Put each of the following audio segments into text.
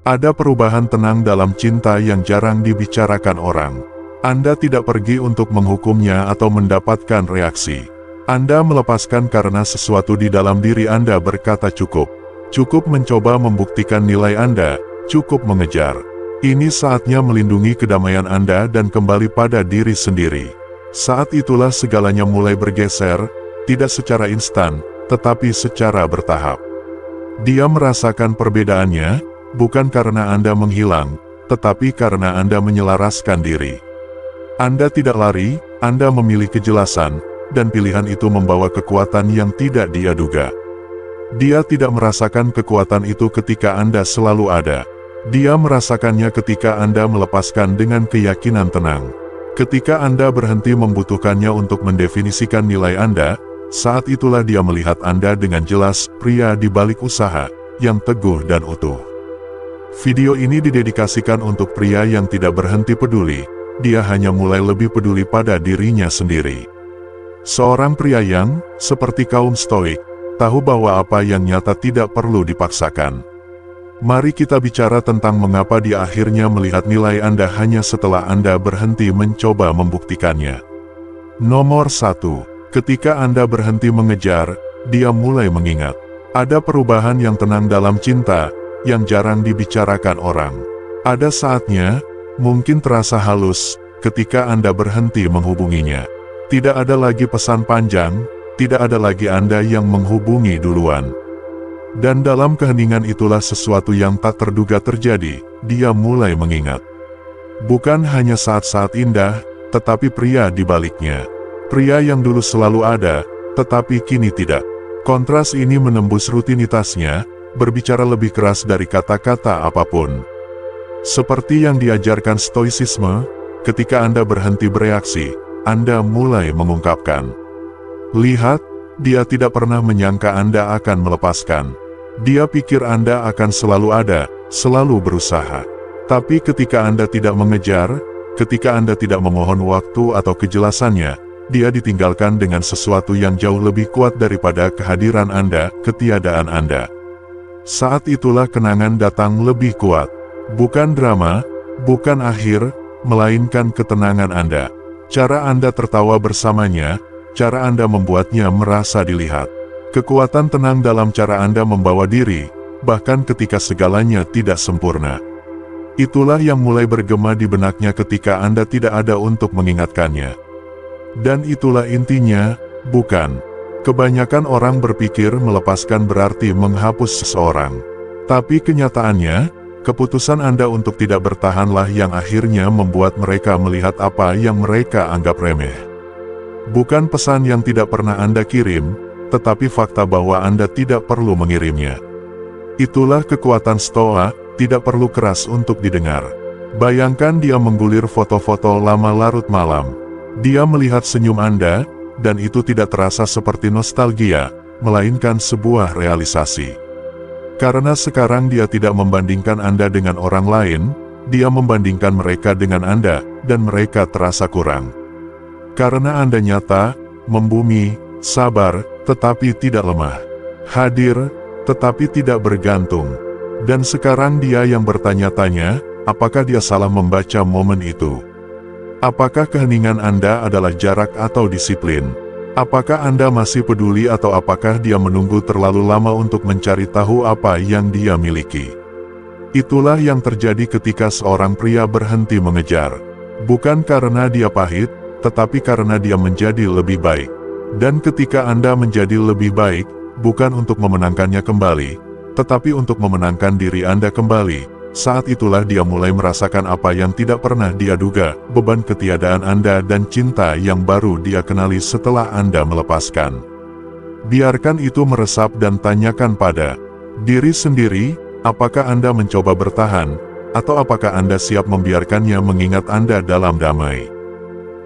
Ada perubahan tenang dalam cinta yang jarang dibicarakan orang. Anda tidak pergi untuk menghukumnya atau mendapatkan reaksi. Anda melepaskan karena sesuatu di dalam diri Anda berkata cukup. Cukup mencoba membuktikan nilai Anda, cukup mengejar. Ini saatnya melindungi kedamaian Anda dan kembali pada diri sendiri. Saat itulah segalanya mulai bergeser, tidak secara instan, tetapi secara bertahap. Dia merasakan perbedaannya, bukan karena Anda menghilang, tetapi karena Anda menyelaraskan diri. Anda tidak lari, Anda memilih kejelasan, dan pilihan itu membawa kekuatan yang tidak dia duga. Dia tidak merasakan kekuatan itu ketika Anda selalu ada. Dia merasakannya ketika Anda melepaskan dengan keyakinan tenang. Ketika Anda berhenti membutuhkannya untuk mendefinisikan nilai Anda, saat itulah dia melihat Anda dengan jelas, pria di balik usaha, yang teguh dan utuh. Video ini didedikasikan untuk pria yang tidak berhenti peduli, dia hanya mulai lebih peduli pada dirinya sendiri. Seorang pria yang, seperti kaum Stoik, tahu bahwa apa yang nyata tidak perlu dipaksakan. Mari kita bicara tentang mengapa dia akhirnya melihat nilai Anda hanya setelah Anda berhenti mencoba membuktikannya. Nomor 1. Ketika Anda berhenti mengejar, dia mulai mengingat. Ada perubahan yang tenang dalam cinta, yang jarang dibicarakan orang. Ada saatnya, mungkin terasa halus, ketika Anda berhenti menghubunginya. Tidak ada lagi pesan panjang, tidak ada lagi Anda yang menghubungi duluan. Dan dalam keheningan itulah sesuatu yang tak terduga terjadi, dia mulai mengingat. Bukan hanya saat-saat indah, tetapi pria di baliknya. Pria yang dulu selalu ada, tetapi kini tidak. Kontras ini menembus rutinitasnya, berbicara lebih keras dari kata-kata apapun. Seperti yang diajarkan stoisisme, ketika Anda berhenti bereaksi, Anda mulai mengungkapkan. Lihat, dia tidak pernah menyangka Anda akan melepaskan. Dia pikir Anda akan selalu ada, selalu berusaha. Tapi ketika Anda tidak mengejar, ketika Anda tidak memohon waktu atau kejelasannya, dia ditinggalkan dengan sesuatu yang jauh lebih kuat daripada kehadiran Anda, ketiadaan Anda. Saat itulah kenangan datang lebih kuat. Bukan drama, bukan akhir, melainkan ketenangan Anda. Cara Anda tertawa bersamanya, cara Anda membuatnya merasa dilihat. Kekuatan tenang dalam cara Anda membawa diri, bahkan ketika segalanya tidak sempurna. Itulah yang mulai bergema di benaknya ketika Anda tidak ada untuk mengingatkannya. Dan itulah intinya, bukan. Kebanyakan orang berpikir melepaskan berarti menghapus seseorang. Tapi kenyataannya, keputusan Anda untuk tidak bertahanlah yang akhirnya membuat mereka melihat apa yang mereka anggap remeh. Bukan pesan yang tidak pernah Anda kirim, tetapi fakta bahwa Anda tidak perlu mengirimnya. Itulah kekuatan Stoa, tidak perlu keras untuk didengar. Bayangkan dia menggulir foto-foto lama larut malam. Dia melihat senyum Anda, dan itu tidak terasa seperti nostalgia, melainkan sebuah realisasi. Karena sekarang dia tidak membandingkan Anda dengan orang lain, dia membandingkan mereka dengan Anda, dan mereka terasa kurang. Karena Anda nyata, membumi, sabar, tetapi tidak lemah. Hadir, tetapi tidak bergantung. Dan sekarang dia yang bertanya-tanya, apakah dia salah membaca momen itu? Apakah keheningan Anda adalah jarak atau disiplin? Apakah Anda masih peduli atau apakah dia menunggu terlalu lama untuk mencari tahu apa yang dia miliki? Itulah yang terjadi ketika seorang pria berhenti mengejar. Bukan karena dia pahit, tetapi karena dia menjadi lebih baik. Dan ketika Anda menjadi lebih baik, bukan untuk memenangkannya kembali, tetapi untuk memenangkan diri Anda kembali, saat itulah dia mulai merasakan apa yang tidak pernah dia duga, beban ketiadaan Anda dan cinta yang baru dia kenali setelah Anda melepaskan. Biarkan itu meresap dan tanyakan pada diri sendiri, apakah Anda mencoba bertahan, atau apakah Anda siap membiarkannya mengingat Anda dalam damai.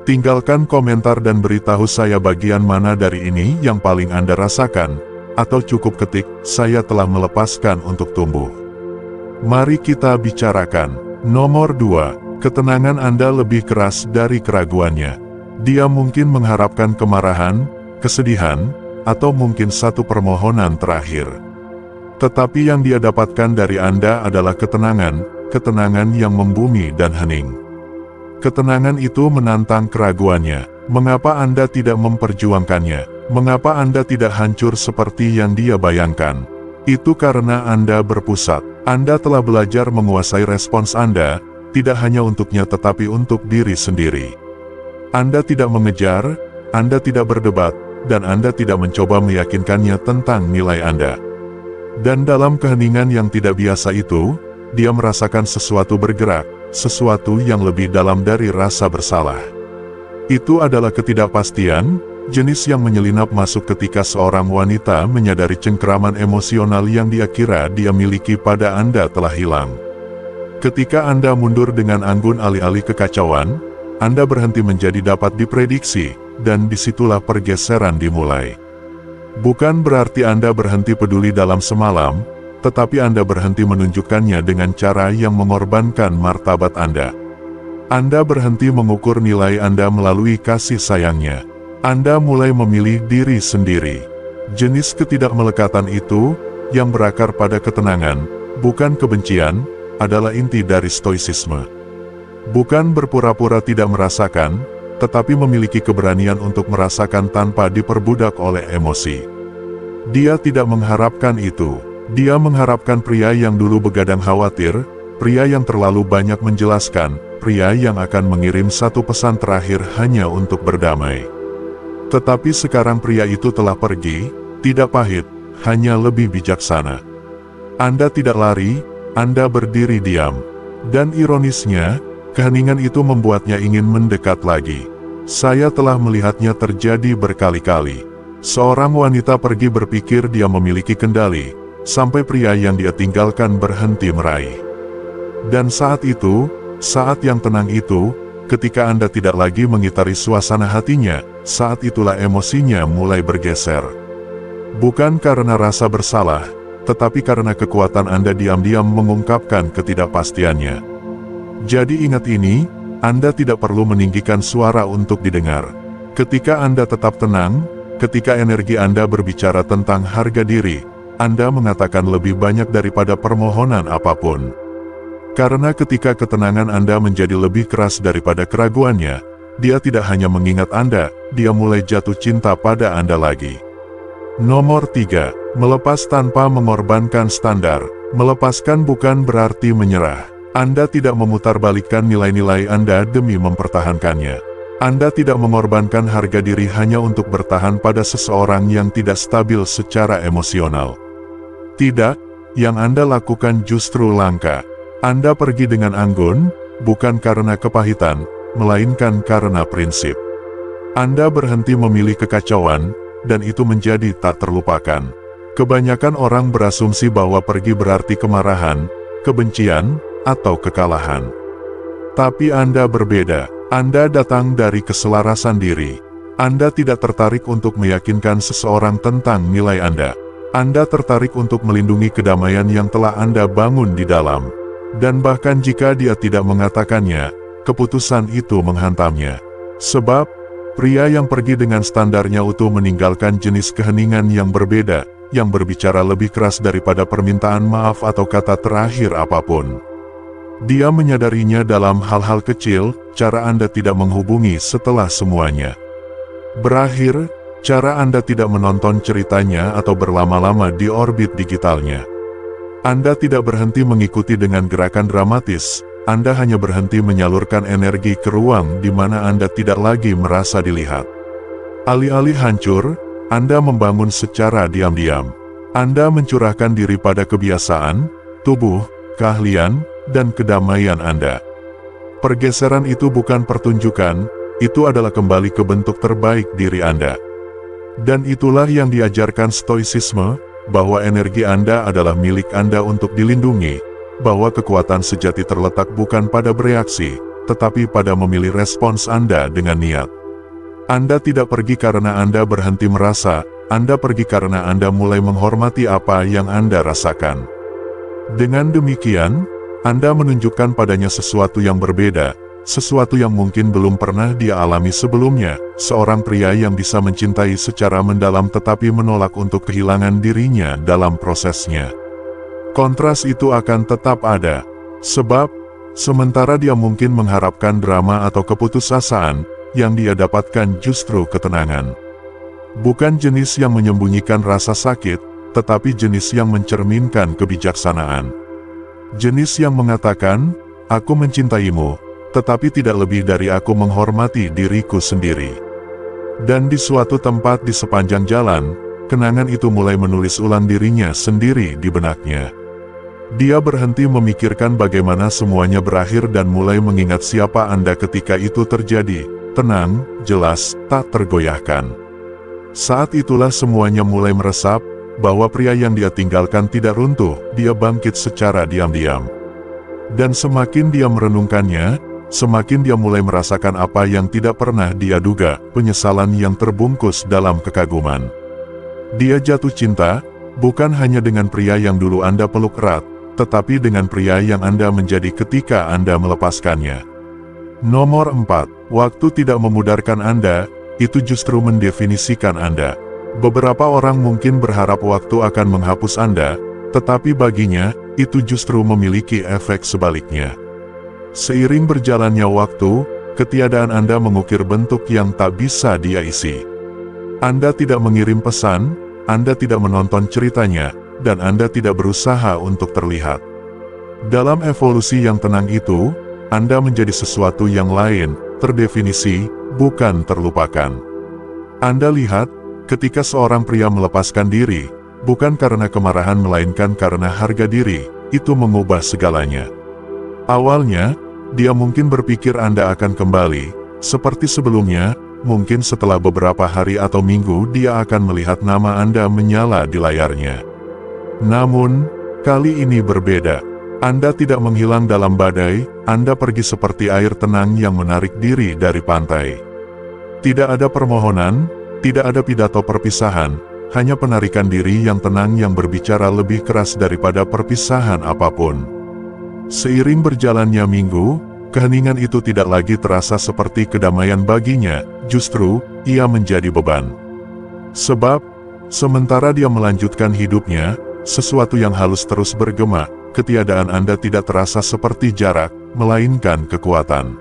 Tinggalkan komentar dan beritahu saya bagian mana dari ini yang paling Anda rasakan, atau cukup ketik, saya telah melepaskan untuk tumbuh. Mari kita bicarakan. Nomor 2, ketenangan Anda lebih keras dari keraguannya. Dia mungkin mengharapkan kemarahan, kesedihan, atau mungkin satu permohonan terakhir. Tetapi yang dia dapatkan dari Anda adalah ketenangan, ketenangan yang membumi dan hening. Ketenangan itu menantang keraguannya. Mengapa Anda tidak memperjuangkannya? Mengapa Anda tidak hancur seperti yang dia bayangkan? Itu karena Anda berpusat. Anda telah belajar menguasai respons Anda, tidak hanya untuknya tetapi untuk diri sendiri. Anda tidak mengejar, Anda tidak berdebat, dan Anda tidak mencoba meyakinkannya tentang nilai Anda. Dan dalam keheningan yang tidak biasa itu, dia merasakan sesuatu bergerak, sesuatu yang lebih dalam dari rasa bersalah. Itu adalah ketidakpastian, jenis yang menyelinap masuk ketika seorang wanita menyadari cengkeraman emosional yang dia kira dia miliki pada Anda telah hilang. Ketika Anda mundur dengan anggun alih-alih kekacauan, Anda berhenti menjadi dapat diprediksi, dan disitulah pergeseran dimulai. Bukan berarti Anda berhenti peduli dalam semalam, tetapi Anda berhenti menunjukkannya dengan cara yang mengorbankan martabat Anda. Anda berhenti mengukur nilai Anda melalui kasih sayangnya. Anda mulai memilih diri sendiri. Jenis ketidakmelekatan itu, yang berakar pada ketenangan, bukan kebencian, adalah inti dari stoicisme. Bukan berpura-pura tidak merasakan, tetapi memiliki keberanian untuk merasakan tanpa diperbudak oleh emosi. Dia tidak mengharapkan itu. Dia mengharapkan pria yang dulu begadang khawatir, pria yang terlalu banyak menjelaskan, pria yang akan mengirim satu pesan terakhir hanya untuk berdamai. Tetapi sekarang pria itu telah pergi, tidak pahit, hanya lebih bijaksana. Anda tidak lari, Anda berdiri diam. Dan ironisnya, keheningan itu membuatnya ingin mendekat lagi. Saya telah melihatnya terjadi berkali-kali. Seorang wanita pergi berpikir dia memiliki kendali, sampai pria yang dia tinggalkan berhenti meraih. Dan saat itu, saat yang tenang itu, ketika Anda tidak lagi mengitari suasana hatinya, saat itulah emosinya mulai bergeser. Bukan karena rasa bersalah, tetapi karena kekuatan Anda diam-diam mengungkapkan ketidakpastiannya. Jadi ingat ini, Anda tidak perlu meninggikan suara untuk didengar. Ketika Anda tetap tenang, ketika energi Anda berbicara tentang harga diri, Anda mengatakan lebih banyak daripada permohonan apapun. Karena ketika ketenangan Anda menjadi lebih keras daripada keraguannya, dia tidak hanya mengingat Anda, dia mulai jatuh cinta pada Anda lagi. Nomor 3. Melepas tanpa mengorbankan standar. Melepaskan bukan berarti menyerah. Anda tidak memutarbalikkan nilai-nilai Anda demi mempertahankannya. Anda tidak mengorbankan harga diri hanya untuk bertahan pada seseorang yang tidak stabil secara emosional. Tidak, yang Anda lakukan justru langka. Anda pergi dengan anggun, bukan karena kepahitan, melainkan karena prinsip. Anda berhenti memilih kekacauan, dan itu menjadi tak terlupakan. Kebanyakan orang berasumsi bahwa pergi berarti kemarahan, kebencian, atau kekalahan. Tapi Anda berbeda. Anda datang dari keselarasan diri. Anda tidak tertarik untuk meyakinkan seseorang tentang nilai Anda. Anda tertarik untuk melindungi kedamaian yang telah Anda bangun di dalam. Dan bahkan jika dia tidak mengatakannya, keputusan itu menghantamnya. Sebab, pria yang pergi dengan standarnya utuh meninggalkan jenis keheningan yang berbeda, yang berbicara lebih keras daripada permintaan maaf atau kata terakhir apapun. Dia menyadarinya dalam hal-hal kecil, cara Anda tidak menghubungi setelah semuanya berakhir, cara Anda tidak menonton ceritanya atau berlama-lama di orbit digitalnya. Anda tidak berhenti mengikuti dengan gerakan dramatis, Anda hanya berhenti menyalurkan energi ke ruang di mana Anda tidak lagi merasa dilihat. Alih-alih hancur, Anda membangun secara diam-diam. Anda mencurahkan diri pada kebiasaan, tubuh, keahlian, dan kedamaian Anda. Pergeseran itu bukan pertunjukan, itu adalah kembali ke bentuk terbaik diri Anda. Dan itulah yang diajarkan stoicisme, bahwa energi Anda adalah milik Anda untuk dilindungi, bahwa kekuatan sejati terletak bukan pada bereaksi, tetapi pada memilih respons Anda dengan niat. Anda tidak pergi karena Anda berhenti merasa, Anda pergi karena Anda mulai menghormati apa yang Anda rasakan. Dengan demikian, Anda menunjukkan padanya sesuatu yang berbeda, sesuatu yang mungkin belum pernah dia alami sebelumnya, seorang pria yang bisa mencintai secara mendalam tetapi menolak untuk kehilangan dirinya dalam prosesnya. Kontras itu akan tetap ada. Sebab, sementara dia mungkin mengharapkan drama atau keputusasaan, yang dia dapatkan justru ketenangan. Bukan jenis yang menyembunyikan rasa sakit, tetapi jenis yang mencerminkan kebijaksanaan. Jenis yang mengatakan, aku mencintaimu, tetapi tidak lebih dari aku menghormati diriku sendiri. Dan di suatu tempat di sepanjang jalan, kenangan itu mulai menulis ulang dirinya sendiri di benaknya. Dia berhenti memikirkan bagaimana semuanya berakhir dan mulai mengingat siapa Anda ketika itu terjadi, tenang, jelas, tak tergoyahkan. Saat itulah semuanya mulai meresap, bahwa pria yang dia tinggalkan tidak runtuh, dia bangkit secara diam-diam. Dan semakin dia merenungkannya, semakin dia mulai merasakan apa yang tidak pernah dia duga, penyesalan yang terbungkus dalam kekaguman. Dia jatuh cinta, bukan hanya dengan pria yang dulu Anda peluk erat, tetapi dengan pria yang Anda menjadi ketika Anda melepaskannya. Nomor 4. Waktu tidak memudarkan Anda, itu justru mendefinisikan Anda. Beberapa orang mungkin berharap waktu akan menghapus Anda, tetapi baginya, itu justru memiliki efek sebaliknya. Seiring berjalannya waktu, ketiadaan Anda mengukir bentuk yang tak bisa dia isi. Anda tidak mengirim pesan, Anda tidak menonton ceritanya, dan Anda tidak berusaha untuk terlihat. Dalam evolusi yang tenang itu, Anda menjadi sesuatu yang lain, terdefinisi, bukan terlupakan. Anda lihat, ketika seorang pria melepaskan diri, bukan karena kemarahan melainkan karena harga diri, itu mengubah segalanya. Awalnya, dia mungkin berpikir Anda akan kembali, seperti sebelumnya, mungkin setelah beberapa hari atau minggu dia akan melihat nama Anda menyala di layarnya. Namun, kali ini berbeda. Anda tidak menghilang dalam badai, Anda pergi seperti air tenang yang menarik diri dari pantai. Tidak ada permohonan, tidak ada pidato perpisahan, hanya penarikan diri yang tenang yang berbicara lebih keras daripada perpisahan apapun. Seiring berjalannya minggu, keheningan itu tidak lagi terasa seperti kedamaian baginya, justru, ia menjadi beban. Sebab, sementara dia melanjutkan hidupnya, sesuatu yang halus terus bergema, ketiadaan Anda tidak terasa seperti jarak, melainkan kekuatan.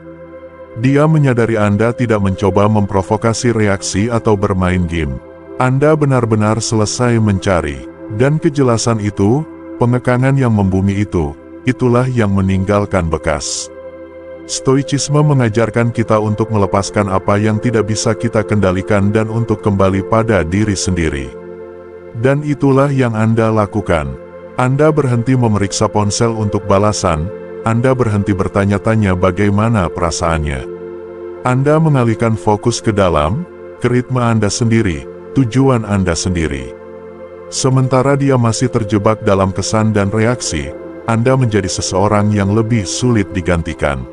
Dia menyadari Anda tidak mencoba memprovokasi reaksi atau bermain game. Anda benar-benar selesai mencari, dan kejelasan itu, pengekangan yang membumi itu, itulah yang meninggalkan bekas. Stoicisme mengajarkan kita untuk melepaskan apa yang tidak bisa kita kendalikan dan untuk kembali pada diri sendiri. Dan itulah yang Anda lakukan. Anda berhenti memeriksa ponsel untuk balasan, Anda berhenti bertanya-tanya bagaimana perasaannya. Anda mengalihkan fokus ke dalam, ke ritme Anda sendiri, tujuan Anda sendiri. Sementara dia masih terjebak dalam kesan dan reaksi, Anda menjadi seseorang yang lebih sulit digantikan.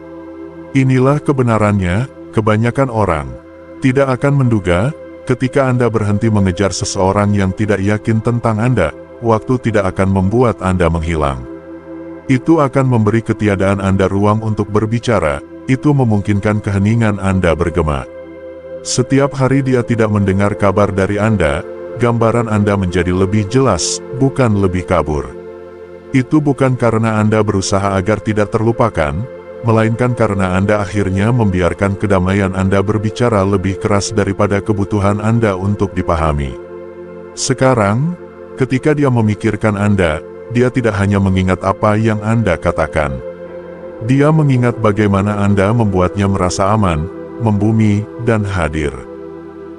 Inilah kebenarannya, kebanyakan orang tidak akan menduga, ketika Anda berhenti mengejar seseorang yang tidak yakin tentang Anda, waktu tidak akan membuat Anda menghilang. Itu akan memberi ketiadaan Anda ruang untuk berbicara, itu memungkinkan keheningan Anda bergema. Setiap hari dia tidak mendengar kabar dari Anda, gambaran Anda menjadi lebih jelas, bukan lebih kabur. Itu bukan karena Anda berusaha agar tidak terlupakan, melainkan karena Anda akhirnya membiarkan kedamaian Anda berbicara lebih keras daripada kebutuhan Anda untuk dipahami. Sekarang, ketika dia memikirkan Anda, dia tidak hanya mengingat apa yang Anda katakan. Dia mengingat bagaimana Anda membuatnya merasa aman, membumi, dan hadir.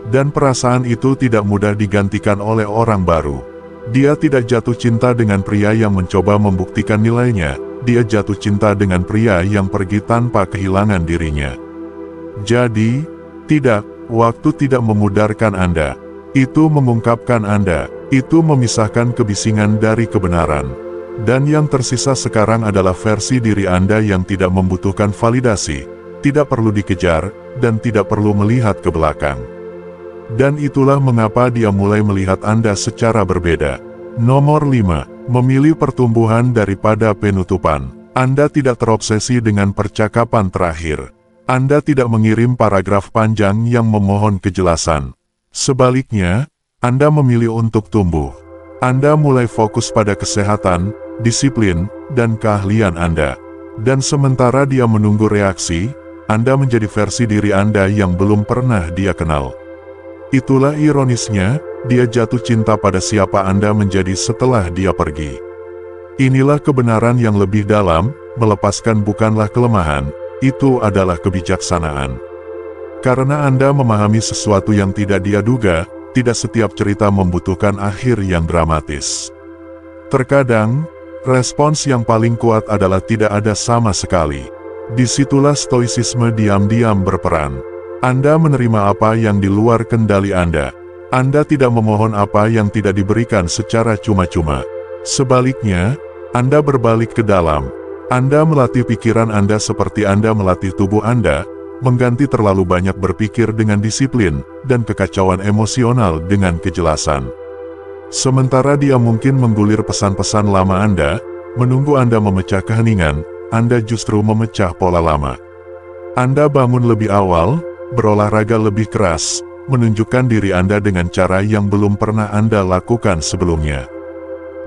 Dan perasaan itu tidak mudah digantikan oleh orang baru. Dia tidak jatuh cinta dengan pria yang mencoba membuktikan nilainya, dia jatuh cinta dengan pria yang pergi tanpa kehilangan dirinya. Jadi, tidak, waktu tidak memudarkan Anda. Itu mengungkapkan Anda, itu memisahkan kebisingan dari kebenaran. Dan yang tersisa sekarang adalah versi diri Anda yang tidak membutuhkan validasi, tidak perlu dikejar, dan tidak perlu melihat ke belakang. Dan itulah mengapa dia mulai melihat Anda secara berbeda. Nomor 5. Memilih pertumbuhan daripada penutupan. Anda tidak terobsesi dengan percakapan terakhir. Anda tidak mengirim paragraf panjang yang memohon kejelasan. Sebaliknya, Anda memilih untuk tumbuh. Anda mulai fokus pada kesehatan, disiplin, dan keahlian Anda. Dan sementara dia menunggu reaksi, Anda menjadi versi diri Anda yang belum pernah dia kenal. Itulah ironisnya, dia jatuh cinta pada siapa Anda menjadi setelah dia pergi. Inilah kebenaran yang lebih dalam, melepaskan bukanlah kelemahan, itu adalah kebijaksanaan. Karena Anda memahami sesuatu yang tidak dia duga, tidak setiap cerita membutuhkan akhir yang dramatis. Terkadang, respons yang paling kuat adalah tidak ada sama sekali. Disitulah stoicisme diam-diam berperan. Anda menerima apa yang di luar kendali Anda. Anda tidak memohon apa yang tidak diberikan secara cuma-cuma. Sebaliknya, Anda berbalik ke dalam. Anda melatih pikiran Anda seperti Anda melatih tubuh Anda, mengganti terlalu banyak berpikir dengan disiplin, dan kekacauan emosional dengan kejelasan. Sementara dia mungkin menggulir pesan-pesan lama Anda, menunggu Anda memecah keheningan, Anda justru memecah pola lama. Anda bangun lebih awal, berolahraga lebih keras, menunjukkan diri Anda dengan cara yang belum pernah Anda lakukan sebelumnya.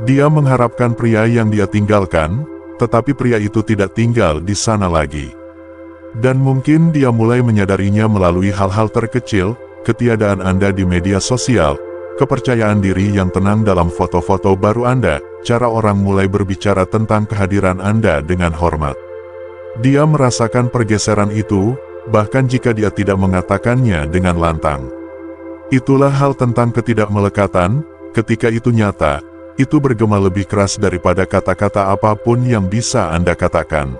Dia mengharapkan pria yang dia tinggalkan, tetapi pria itu tidak tinggal di sana lagi. Dan mungkin dia mulai menyadarinya melalui hal-hal terkecil, ketiadaan Anda di media sosial, kepercayaan diri yang tenang dalam foto-foto baru Anda, cara orang mulai berbicara tentang kehadiran Anda dengan hormat. Dia merasakan pergeseran itu, bahkan jika dia tidak mengatakannya dengan lantang. Itulah hal tentang ketidakmelekatan, ketika itu nyata, itu bergema lebih keras daripada kata-kata apapun yang bisa Anda katakan.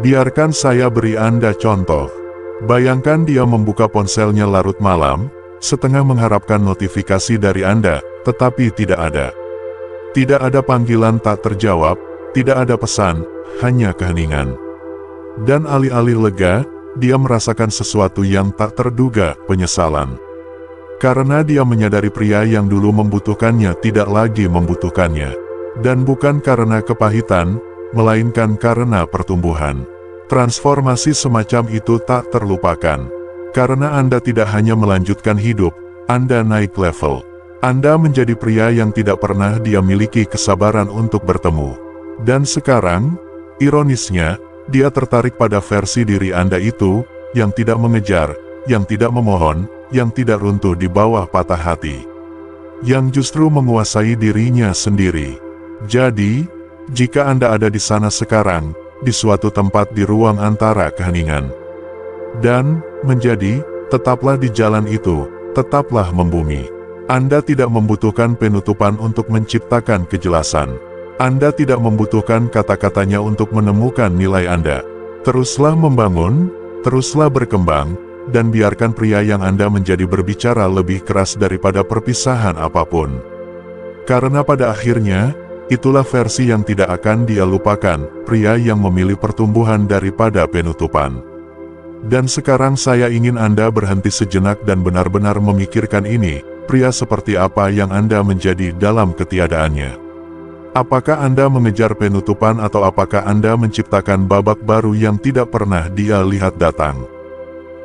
Biarkan saya beri Anda contoh. Bayangkan dia membuka ponselnya larut malam, setengah mengharapkan notifikasi dari Anda, tetapi tidak ada. Tidak ada panggilan tak terjawab, tidak ada pesan, hanya keheningan. Dan alih-alih lega, dia merasakan sesuatu yang tak terduga, penyesalan. Karena dia menyadari pria yang dulu membutuhkannya tidak lagi membutuhkannya. Dan bukan karena kepahitan, melainkan karena pertumbuhan. Transformasi semacam itu tak terlupakan. Karena Anda tidak hanya melanjutkan hidup, Anda naik level. Anda menjadi pria yang tidak pernah dia miliki kesabaran untuk bertemu. Dan sekarang, ironisnya, dia tertarik pada versi diri Anda itu, yang tidak mengejar, yang tidak memohon, yang tidak runtuh di bawah patah hati. Yang justru menguasai dirinya sendiri. Jadi, jika Anda ada di sana sekarang, di suatu tempat di ruang antara keheningan, dan menjadi, tetaplah di jalan itu, tetaplah membumi. Anda tidak membutuhkan penutupan untuk menciptakan kejelasan. Anda tidak membutuhkan kata-katanya untuk menemukan nilai Anda. Teruslah membangun, teruslah berkembang, dan biarkan pria yang Anda menjadi berbicara lebih keras daripada perpisahan apapun. Karena pada akhirnya, itulah versi yang tidak akan dia lupakan, pria yang memilih pertumbuhan daripada penutupan. Dan sekarang saya ingin Anda berhenti sejenak dan benar-benar memikirkan ini, pria seperti apa yang Anda menjadi dalam ketiadaannya. Apakah Anda mengejar penutupan atau apakah Anda menciptakan babak baru yang tidak pernah dia lihat datang?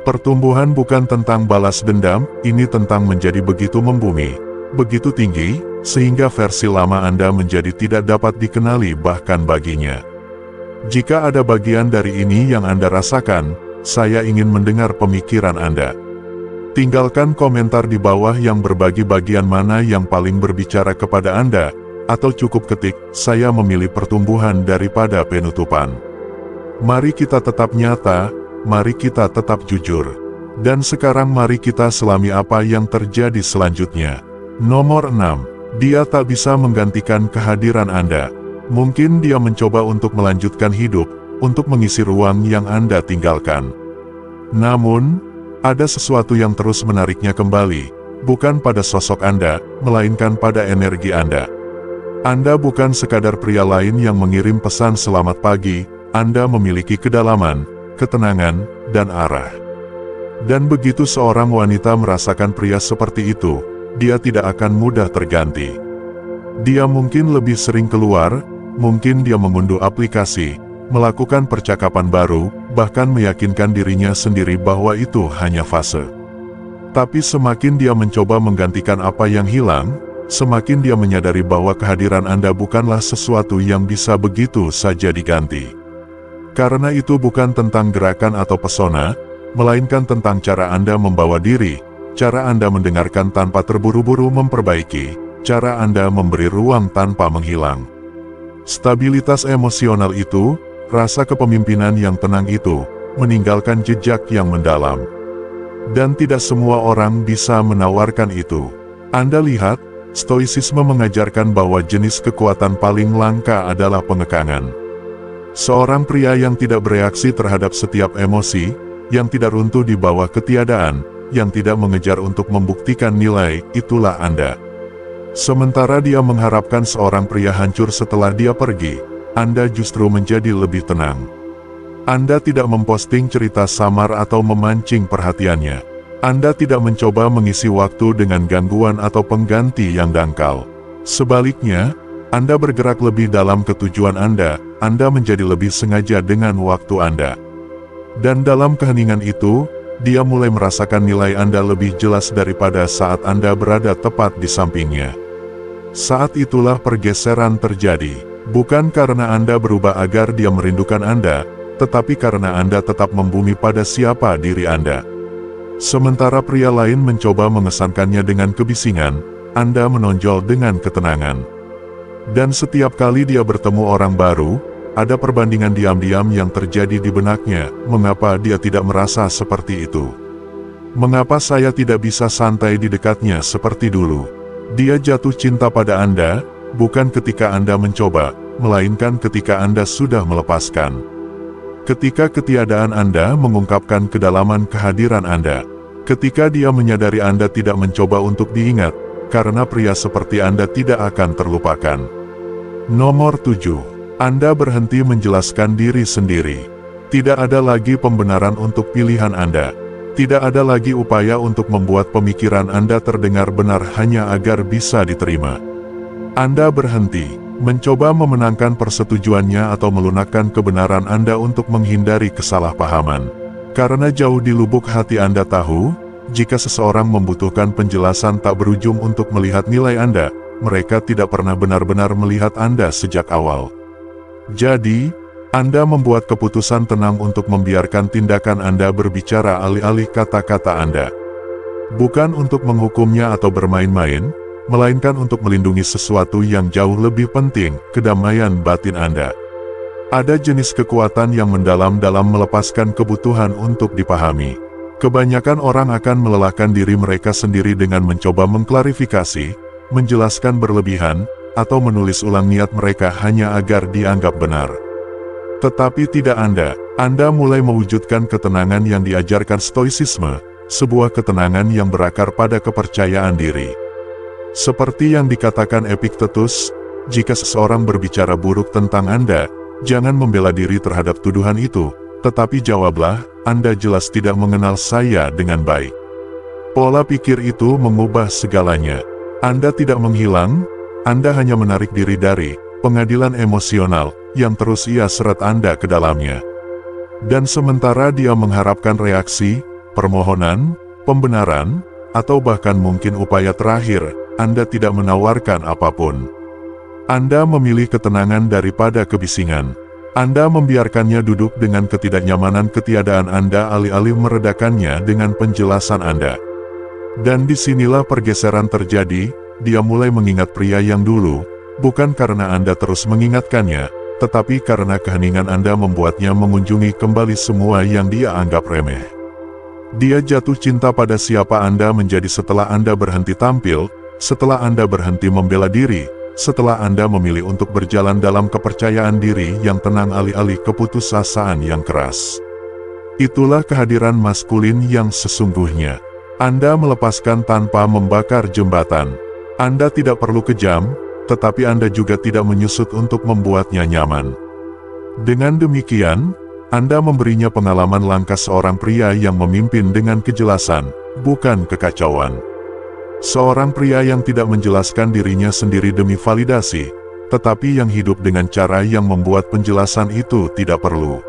Pertumbuhan bukan tentang balas dendam, ini tentang menjadi begitu membumi, begitu tinggi, sehingga versi lama Anda menjadi tidak dapat dikenali bahkan baginya. Jika ada bagian dari ini yang Anda rasakan, saya ingin mendengar pemikiran Anda. Tinggalkan komentar di bawah yang berbagi bagian mana yang paling berbicara kepada Anda, atau cukup ketik, saya memilih pertumbuhan daripada penutupan. Mari kita tetap nyata, mari kita tetap jujur. Dan sekarang mari kita selami apa yang terjadi selanjutnya. Nomor 6. Dia tak bisa menggantikan kehadiran Anda. Mungkin dia mencoba untuk melanjutkan hidup, untuk mengisi ruang yang Anda tinggalkan. Namun, ada sesuatu yang terus menariknya kembali, bukan pada sosok Anda, melainkan pada energi Anda. Anda bukan sekadar pria lain yang mengirim pesan selamat pagi, Anda memiliki kedalaman, ketenangan, dan arah. Dan begitu seorang wanita merasakan pria seperti itu, dia tidak akan mudah terganti. Dia mungkin lebih sering keluar, mungkin dia mengunduh aplikasi, melakukan percakapan baru, bahkan meyakinkan dirinya sendiri bahwa itu hanya fase. Tapi semakin dia mencoba menggantikan apa yang hilang, semakin dia menyadari bahwa kehadiran Anda bukanlah sesuatu yang bisa begitu saja diganti. Karena itu bukan tentang gerakan atau pesona, melainkan tentang cara Anda membawa diri, cara Anda mendengarkan tanpa terburu-buru memperbaiki, cara Anda memberi ruang tanpa menghilang. Stabilitas emosional itu, rasa kepemimpinan yang tenang itu, meninggalkan jejak yang mendalam. Dan tidak semua orang bisa menawarkan itu. Anda lihat, stoisisme mengajarkan bahwa jenis kekuatan paling langka adalah pengekangan. Seorang pria yang tidak bereaksi terhadap setiap emosi, yang tidak runtuh di bawah ketiadaan, yang tidak mengejar untuk membuktikan nilai, itulah Anda. Sementara dia mengharapkan seorang pria hancur setelah dia pergi, Anda justru menjadi lebih tenang. Anda tidak memposting cerita samar atau memancing perhatiannya. Anda tidak mencoba mengisi waktu dengan gangguan atau pengganti yang dangkal. Sebaliknya, Anda bergerak lebih dalam ketujuan Anda menjadi lebih sengaja dengan waktu Anda. Dan dalam keheningan itu, dia mulai merasakan nilai Anda lebih jelas daripada saat Anda berada tepat di sampingnya. Saat itulah pergeseran terjadi, bukan karena Anda berubah agar dia merindukan Anda, tetapi karena Anda tetap membumi pada siapa diri Anda. Sementara pria lain mencoba mengesankannya dengan kebisingan, Anda menonjol dengan ketenangan. Dan setiap kali dia bertemu orang baru, ada perbandingan diam-diam yang terjadi di benaknya, mengapa dia tidak merasa seperti itu? Mengapa saya tidak bisa santai di dekatnya seperti dulu? Dia jatuh cinta pada Anda, bukan ketika Anda mencoba, melainkan ketika Anda sudah melepaskan. Ketika ketiadaan Anda mengungkapkan kedalaman kehadiran Anda. Ketika dia menyadari Anda tidak mencoba untuk diingat, karena pria seperti Anda tidak akan terlupakan. Nomor 7. Anda berhenti menjelaskan diri sendiri. Tidak ada lagi pembenaran untuk pilihan Anda. Tidak ada lagi upaya untuk membuat pemikiran Anda terdengar benar hanya agar bisa diterima. Anda berhenti mencoba memenangkan persetujuannya atau melunakkan kebenaran Anda untuk menghindari kesalahpahaman. Karena jauh di lubuk hati Anda tahu, jika seseorang membutuhkan penjelasan tak berujung untuk melihat nilai Anda, mereka tidak pernah benar-benar melihat Anda sejak awal. Jadi, Anda membuat keputusan tenang untuk membiarkan tindakan Anda berbicara alih-alih kata-kata Anda. Bukan untuk menghukumnya atau bermain-main, melainkan untuk melindungi sesuatu yang jauh lebih penting, kedamaian batin Anda. Ada jenis kekuatan yang mendalam dalam melepaskan kebutuhan untuk dipahami. Kebanyakan orang akan melelahkan diri mereka sendiri dengan mencoba mengklarifikasi, menjelaskan berlebihan, atau menulis ulang niat mereka hanya agar dianggap benar. Tetapi tidak Anda mulai mewujudkan ketenangan yang diajarkan stoisisme, sebuah ketenangan yang berakar pada kepercayaan diri. Seperti yang dikatakan Epictetus, jika seseorang berbicara buruk tentang Anda, jangan membela diri terhadap tuduhan itu, tetapi jawablah, Anda jelas tidak mengenal saya dengan baik. Pola pikir itu mengubah segalanya. Anda tidak menghilang, Anda hanya menarik diri dari pengadilan emosional, yang terus ia seret Anda ke dalamnya. Dan sementara dia mengharapkan reaksi, permohonan, pembenaran, atau bahkan mungkin upaya terakhir, Anda tidak menawarkan apapun. Anda memilih ketenangan daripada kebisingan. Anda membiarkannya duduk dengan ketidaknyamanan ketiadaan Anda alih-alih meredakannya dengan penjelasan Anda. Dan disinilah pergeseran terjadi, dia mulai mengingat pria yang dulu, bukan karena Anda terus mengingatkannya, tetapi karena keheningan Anda membuatnya mengunjungi kembali semua yang dia anggap remeh. Dia jatuh cinta pada siapa Anda menjadi setelah Anda berhenti tampil, setelah Anda berhenti membela diri, setelah Anda memilih untuk berjalan dalam kepercayaan diri yang tenang alih-alih keputusasaan yang keras. Itulah kehadiran maskulin yang sesungguhnya. Anda melepaskan tanpa membakar jembatan. Anda tidak perlu kejam, tetapi Anda juga tidak menyusut untuk membuatnya nyaman. Dengan demikian, Anda memberinya pengalaman langkah seorang pria yang memimpin dengan kejelasan, bukan kekacauan. Seorang pria yang tidak menjelaskan dirinya sendiri demi validasi, tetapi yang hidup dengan cara yang membuat penjelasan itu tidak perlu.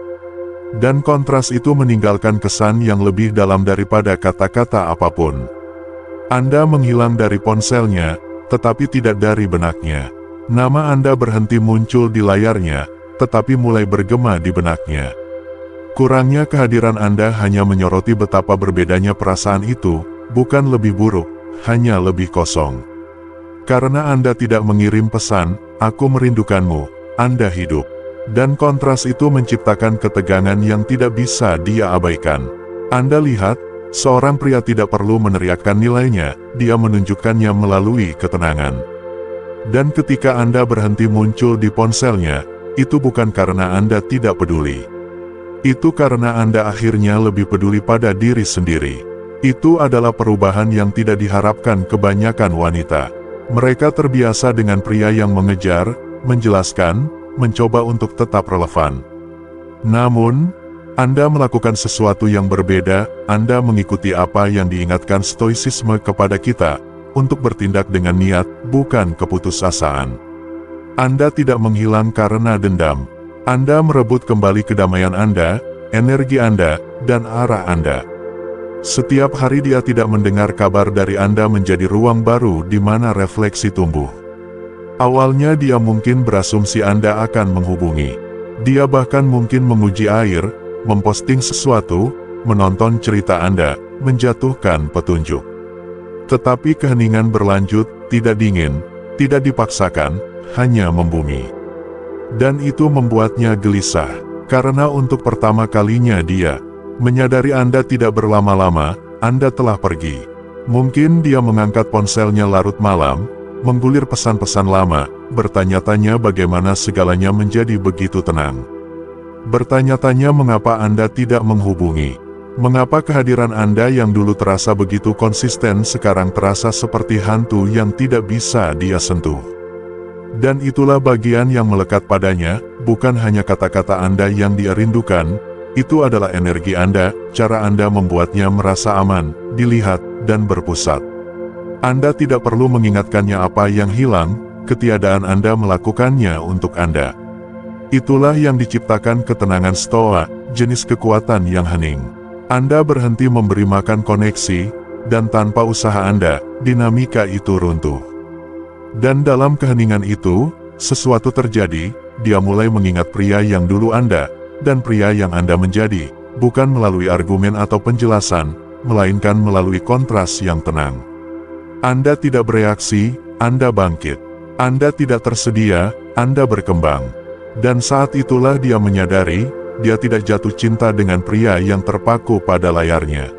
Dan kontras itu meninggalkan kesan yang lebih dalam daripada kata-kata apapun. Anda menghilang dari ponselnya, tetapi tidak dari benaknya. Nama Anda berhenti muncul di layarnya, tetapi mulai bergema di benaknya. Kurangnya kehadiran Anda hanya menyoroti betapa berbedanya perasaan itu, bukan lebih buruk, hanya lebih kosong. Karena Anda tidak mengirim pesan, "Aku merindukanmu, Anda hidup." Dan kontras itu menciptakan ketegangan yang tidak bisa dia abaikan. Anda lihat, seorang pria tidak perlu meneriakkan nilainya, dia menunjukkannya melalui ketenangan. Dan ketika Anda berhenti muncul di ponselnya, itu bukan karena Anda tidak peduli. Itu karena Anda akhirnya lebih peduli pada diri sendiri. Itu adalah perubahan yang tidak diharapkan kebanyakan wanita. Mereka terbiasa dengan pria yang mengejar, menjelaskan, mencoba untuk tetap relevan. Namun, Anda melakukan sesuatu yang berbeda, Anda mengikuti apa yang diingatkan stoicisme kepada kita, untuk bertindak dengan niat, bukan keputusasaan. Anda tidak menghilang karena dendam. Anda merebut kembali kedamaian Anda, energi Anda, dan arah Anda. Setiap hari dia tidak mendengar kabar dari Anda menjadi ruang baru di mana refleksi tumbuh. Awalnya dia mungkin berasumsi Anda akan menghubungi. Dia bahkan mungkin menguji air, memposting sesuatu, menonton cerita Anda, menjatuhkan petunjuk. Tetapi keheningan berlanjut, tidak dingin, tidak dipaksakan, hanya membumi. Dan itu membuatnya gelisah, karena untuk pertama kalinya dia menyadari Anda tidak berlama-lama, Anda telah pergi. Mungkin dia mengangkat ponselnya larut malam, menggulir pesan-pesan lama, bertanya-tanya bagaimana segalanya menjadi begitu tenang. Bertanya-tanya mengapa Anda tidak menghubungi. Mengapa kehadiran Anda yang dulu terasa begitu konsisten sekarang terasa seperti hantu yang tidak bisa dia sentuh. Dan itulah bagian yang melekat padanya, bukan hanya kata-kata Anda yang dia rindukan, itu adalah energi Anda, cara Anda membuatnya merasa aman, dilihat, dan berpusat. Anda tidak perlu mengingatkannya apa yang hilang, ketiadaan Anda melakukannya untuk Anda. Itulah yang diciptakan ketenangan stoa, jenis kekuatan yang hening. Anda berhenti memberi makan koneksi, dan tanpa usaha Anda, dinamika itu runtuh. Dan dalam keheningan itu, sesuatu terjadi, dia mulai mengingat pria yang dulu Anda, dan pria yang Anda menjadi, bukan melalui argumen atau penjelasan, melainkan melalui kontras yang tenang. Anda tidak bereaksi, Anda bangkit. Anda tidak tersedia, Anda berkembang. Dan saat itulah dia menyadari, dia tidak jatuh cinta dengan pria yang terpaku pada layarnya.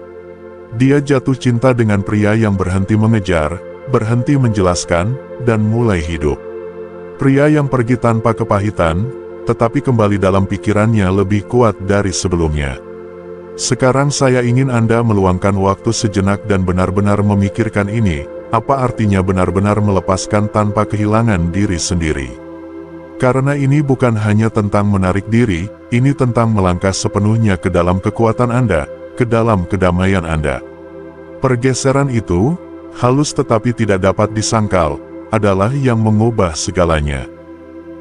Dia jatuh cinta dengan pria yang berhenti mengejar, berhenti menjelaskan, dan mulai hidup. Pria yang pergi tanpa kepahitan, tetapi kembali dalam pikirannya lebih kuat dari sebelumnya. Sekarang saya ingin Anda meluangkan waktu sejenak dan benar-benar memikirkan ini, apa artinya benar-benar melepaskan tanpa kehilangan diri sendiri. Karena ini bukan hanya tentang menarik diri, ini tentang melangkah sepenuhnya ke dalam kekuatan Anda, ke dalam kedamaian Anda. Pergeseran itu, halus tetapi tidak dapat disangkal, adalah yang mengubah segalanya.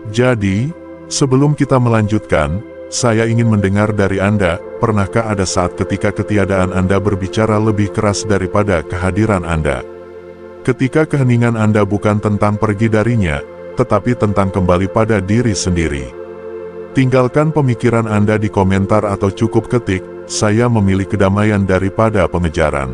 Jadi, sebelum kita melanjutkan, saya ingin mendengar dari Anda, pernahkah ada saat ketika ketiadaan Anda berbicara lebih keras daripada kehadiran Anda? Ketika keheningan Anda bukan tentang pergi darinya, tetapi tentang kembali pada diri sendiri. Tinggalkan pemikiran Anda di komentar atau cukup ketik, "Saya memilih kedamaian daripada pengejaran."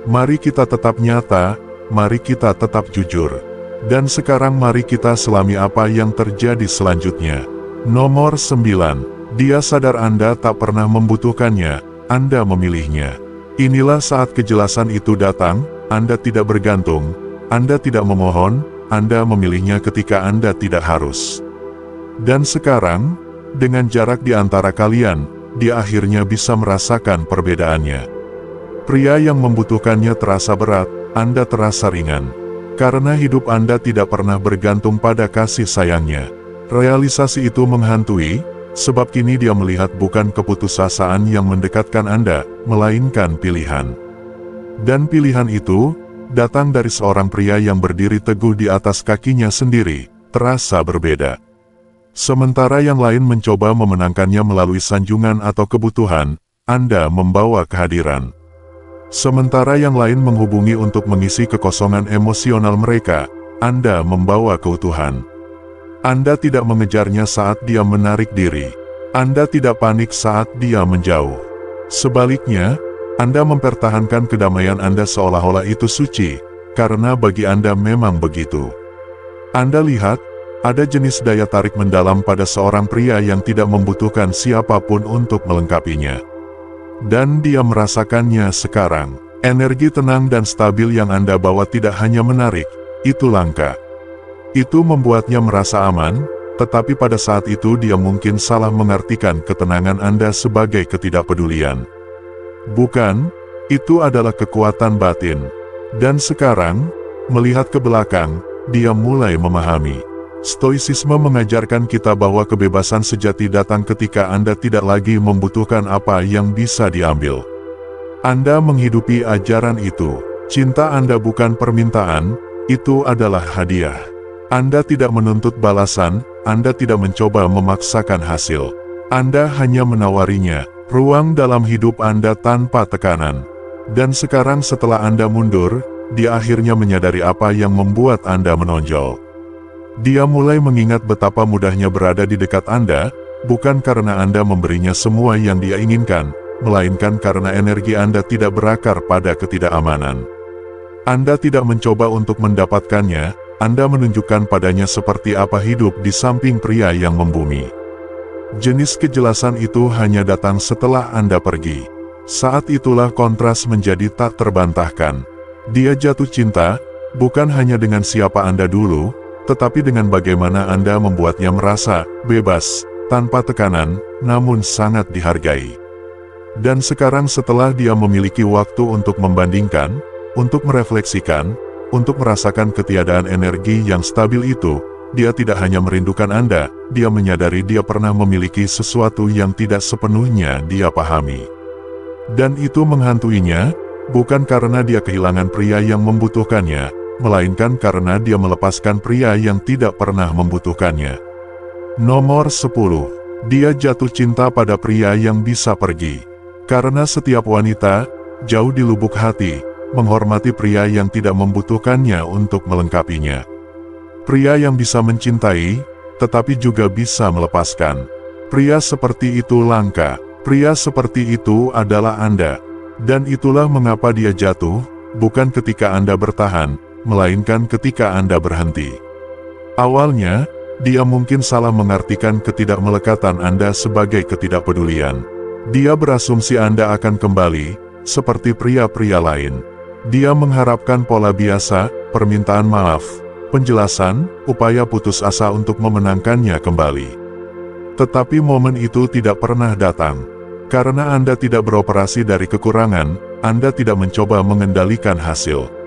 Mari kita tetap nyata, mari kita tetap jujur. Dan sekarang mari kita selami apa yang terjadi selanjutnya. Nomor 9. Dia sadar Anda tak pernah membutuhkannya, Anda memilihnya. Inilah saat kejelasan itu datang, Anda tidak bergantung, Anda tidak memohon, Anda memilihnya ketika Anda tidak harus. Dan sekarang, dengan jarak di antara kalian, dia akhirnya bisa merasakan perbedaannya. Pria yang membutuhkannya terasa berat, Anda terasa ringan. Karena hidup Anda tidak pernah bergantung pada kasih sayangnya. Realisasi itu menghantui, sebab kini dia melihat bukan keputusasaan yang mendekatkan Anda, melainkan pilihan. Dan pilihan itu datang dari seorang pria yang berdiri teguh di atas kakinya sendiri, terasa berbeda. Sementara yang lain mencoba memenangkannya melalui sanjungan atau kebutuhan, Anda membawa kehadiran. Sementara yang lain menghubungi untuk mengisi kekosongan emosional mereka, Anda membawa keutuhan. Anda tidak mengejarnya saat dia menarik diri. Anda tidak panik saat dia menjauh. Sebaliknya, Anda mempertahankan kedamaian Anda seolah-olah itu suci, karena bagi Anda memang begitu. Anda lihat, ada jenis daya tarik mendalam pada seorang pria yang tidak membutuhkan siapapun untuk melengkapinya. Dan dia merasakannya sekarang. Energi tenang dan stabil yang Anda bawa tidak hanya menarik, itu langka. Itu membuatnya merasa aman, tetapi pada saat itu dia mungkin salah mengartikan ketenangan Anda sebagai ketidakpedulian. Bukan, itu adalah kekuatan batin. Dan sekarang, melihat ke belakang, dia mulai memahami. Stoicisme mengajarkan kita bahwa kebebasan sejati datang ketika Anda tidak lagi membutuhkan apa yang bisa diambil. Anda menghidupi ajaran itu. Cinta Anda bukan permintaan, itu adalah hadiah. Anda tidak menuntut balasan, Anda tidak mencoba memaksakan hasil. Anda hanya menawarinya, ruang dalam hidup Anda tanpa tekanan. Dan sekarang setelah Anda mundur, dia akhirnya menyadari apa yang membuat Anda menonjol. Dia mulai mengingat betapa mudahnya berada di dekat Anda, bukan karena Anda memberinya semua yang dia inginkan, melainkan karena energi Anda tidak berakar pada ketidakamanan. Anda tidak mencoba untuk mendapatkannya, Anda menunjukkan padanya seperti apa hidup di samping pria yang membumi. Jenis kejelasan itu hanya datang setelah Anda pergi. Saat itulah kontras menjadi tak terbantahkan. Dia jatuh cinta, bukan hanya dengan siapa Anda dulu, tetapi dengan bagaimana Anda membuatnya merasa bebas, tanpa tekanan, namun sangat dihargai. Dan sekarang setelah dia memiliki waktu untuk membandingkan, untuk merefleksikan, untuk merasakan ketiadaan energi yang stabil itu, dia tidak hanya merindukan Anda, dia menyadari dia pernah memiliki sesuatu yang tidak sepenuhnya dia pahami. Dan itu menghantuinya, bukan karena dia kehilangan pria yang membutuhkannya, melainkan karena dia melepaskan pria yang tidak pernah membutuhkannya. Nomor 10. Dia jatuh cinta pada pria yang bisa pergi. Karena setiap wanita, jauh di lubuk hati, menghormati pria yang tidak membutuhkannya untuk melengkapinya. Pria yang bisa mencintai, tetapi juga bisa melepaskan. Pria seperti itu langka. Pria seperti itu adalah Anda. Dan itulah mengapa dia jatuh, bukan ketika Anda bertahan, melainkan ketika Anda berhenti. Awalnya, dia mungkin salah mengartikan ketidakmelekatan Anda sebagai ketidakpedulian. Dia berasumsi Anda akan kembali, seperti pria-pria lain. Dia mengharapkan pola biasa, permintaan maaf, penjelasan, upaya putus asa untuk memenangkannya kembali. Tetapi momen itu tidak pernah datang. Karena Anda tidak beroperasi dari kekurangan, Anda tidak mencoba mengendalikan hasil.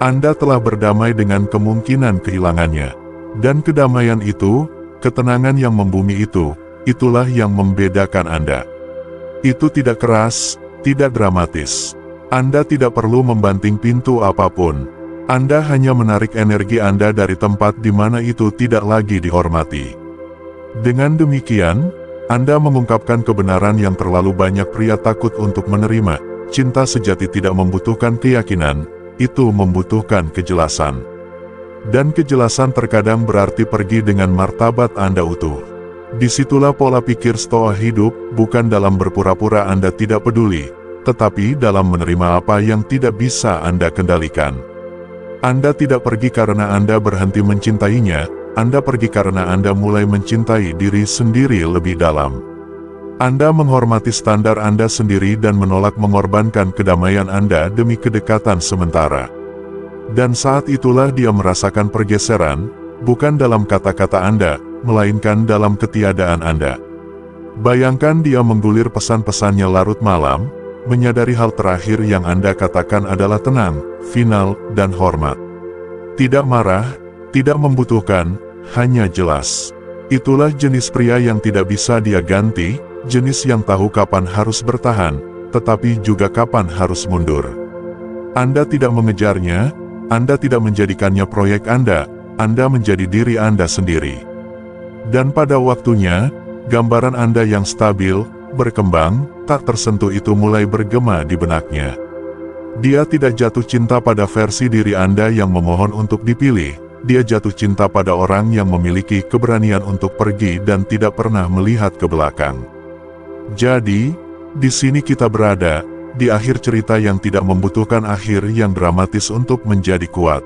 Anda telah berdamai dengan kemungkinan kehilangannya. Dan kedamaian itu, ketenangan yang membumi itu, itulah yang membedakan Anda. Itu tidak keras, tidak dramatis. Anda tidak perlu membanting pintu apapun. Anda hanya menarik energi Anda dari tempat di mana itu tidak lagi dihormati. Dengan demikian, Anda mengungkapkan kebenaran yang terlalu banyak pria takut untuk menerima. Cinta sejati tidak membutuhkan keyakinan, itu membutuhkan kejelasan. Dan kejelasan terkadang berarti pergi dengan martabat Anda utuh. Disitulah pola pikir Stoa hidup, bukan dalam berpura-pura Anda tidak peduli, tetapi dalam menerima apa yang tidak bisa Anda kendalikan. Anda tidak pergi karena Anda berhenti mencintainya, Anda pergi karena Anda mulai mencintai diri sendiri lebih dalam. Anda menghormati standar Anda sendiri dan menolak mengorbankan kedamaian Anda demi kedekatan sementara. Dan saat itulah dia merasakan pergeseran, bukan dalam kata-kata Anda, melainkan dalam ketiadaan Anda. Bayangkan dia menggulir pesan-pesannya larut malam, menyadari hal terakhir yang Anda katakan adalah tenang, final, dan hormat. Tidak marah, tidak membutuhkan, hanya jelas. Itulah jenis pria yang tidak bisa dia ganti, jenis yang tahu kapan harus bertahan, tetapi juga kapan harus mundur. Anda tidak mengejarnya, Anda tidak menjadikannya proyek Anda menjadi diri Anda sendiri. Dan pada waktunya, gambaran Anda yang stabil, berkembang, tak tersentuh itu mulai bergema di benaknya. Dia tidak jatuh cinta pada versi diri Anda yang memohon untuk dipilih. Dia jatuh cinta pada orang yang memiliki keberanian untuk pergi dan tidak pernah melihat ke belakang. Jadi, di sini kita berada, di akhir cerita yang tidak membutuhkan akhir yang dramatis untuk menjadi kuat.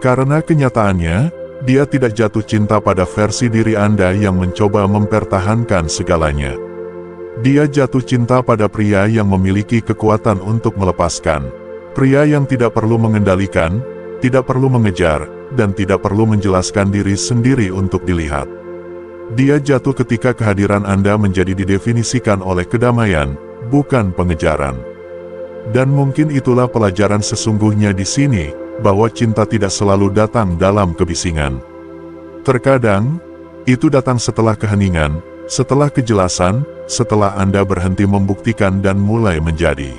Karena kenyataannya, dia tidak jatuh cinta pada versi diri Anda yang mencoba mempertahankan segalanya. Dia jatuh cinta pada pria yang memiliki kekuatan untuk melepaskan. Pria yang tidak perlu mengendalikan, tidak perlu mengejar, dan tidak perlu menjelaskan diri sendiri untuk dilihat. Dia jatuh ketika kehadiran Anda menjadi didefinisikan oleh kedamaian, bukan pengejaran. Dan mungkin itulah pelajaran sesungguhnya di sini, bahwa cinta tidak selalu datang dalam kebisingan. Terkadang, itu datang setelah keheningan, setelah kejelasan, setelah Anda berhenti membuktikan dan mulai menjadi.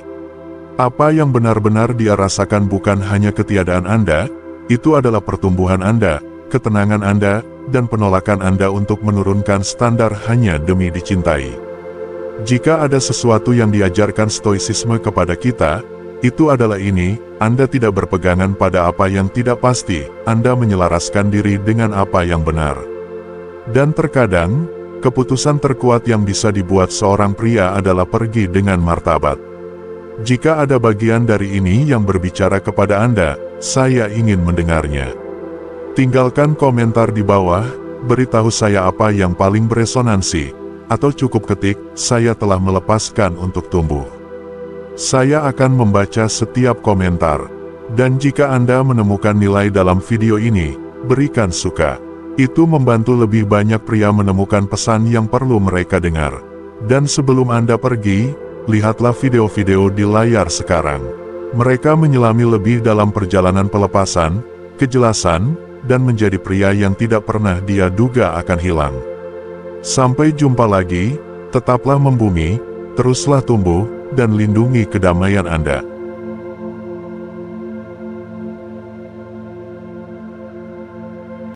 Apa yang benar-benar dia rasakan bukan hanya ketiadaan Anda, itu adalah pertumbuhan Anda, ketenangan Anda, dan penolakan Anda untuk menurunkan standar hanya demi dicintai. Jika ada sesuatu yang diajarkan stoicisme kepada kita, itu adalah ini: Anda tidak berpegangan pada apa yang tidak pasti, Anda menyelaraskan diri dengan apa yang benar. Dan terkadang, keputusan terkuat yang bisa dibuat seorang pria adalah pergi dengan martabat. Jika ada bagian dari ini yang berbicara kepada Anda, saya ingin mendengarnya. Tinggalkan komentar di bawah, beritahu saya apa yang paling beresonansi, atau cukup ketik, saya telah melepaskan untuk tumbuh. Saya akan membaca setiap komentar. Dan jika Anda menemukan nilai dalam video ini, berikan suka. Itu membantu lebih banyak pria menemukan pesan yang perlu mereka dengar. Dan sebelum Anda pergi, lihatlah video-video di layar sekarang. Mereka menyelami lebih dalam perjalanan pelepasan, kejelasan, dan menjadi pria yang tidak pernah dia duga akan hilang. Sampai jumpa lagi, tetaplah membumi, teruslah tumbuh, dan lindungi kedamaian Anda.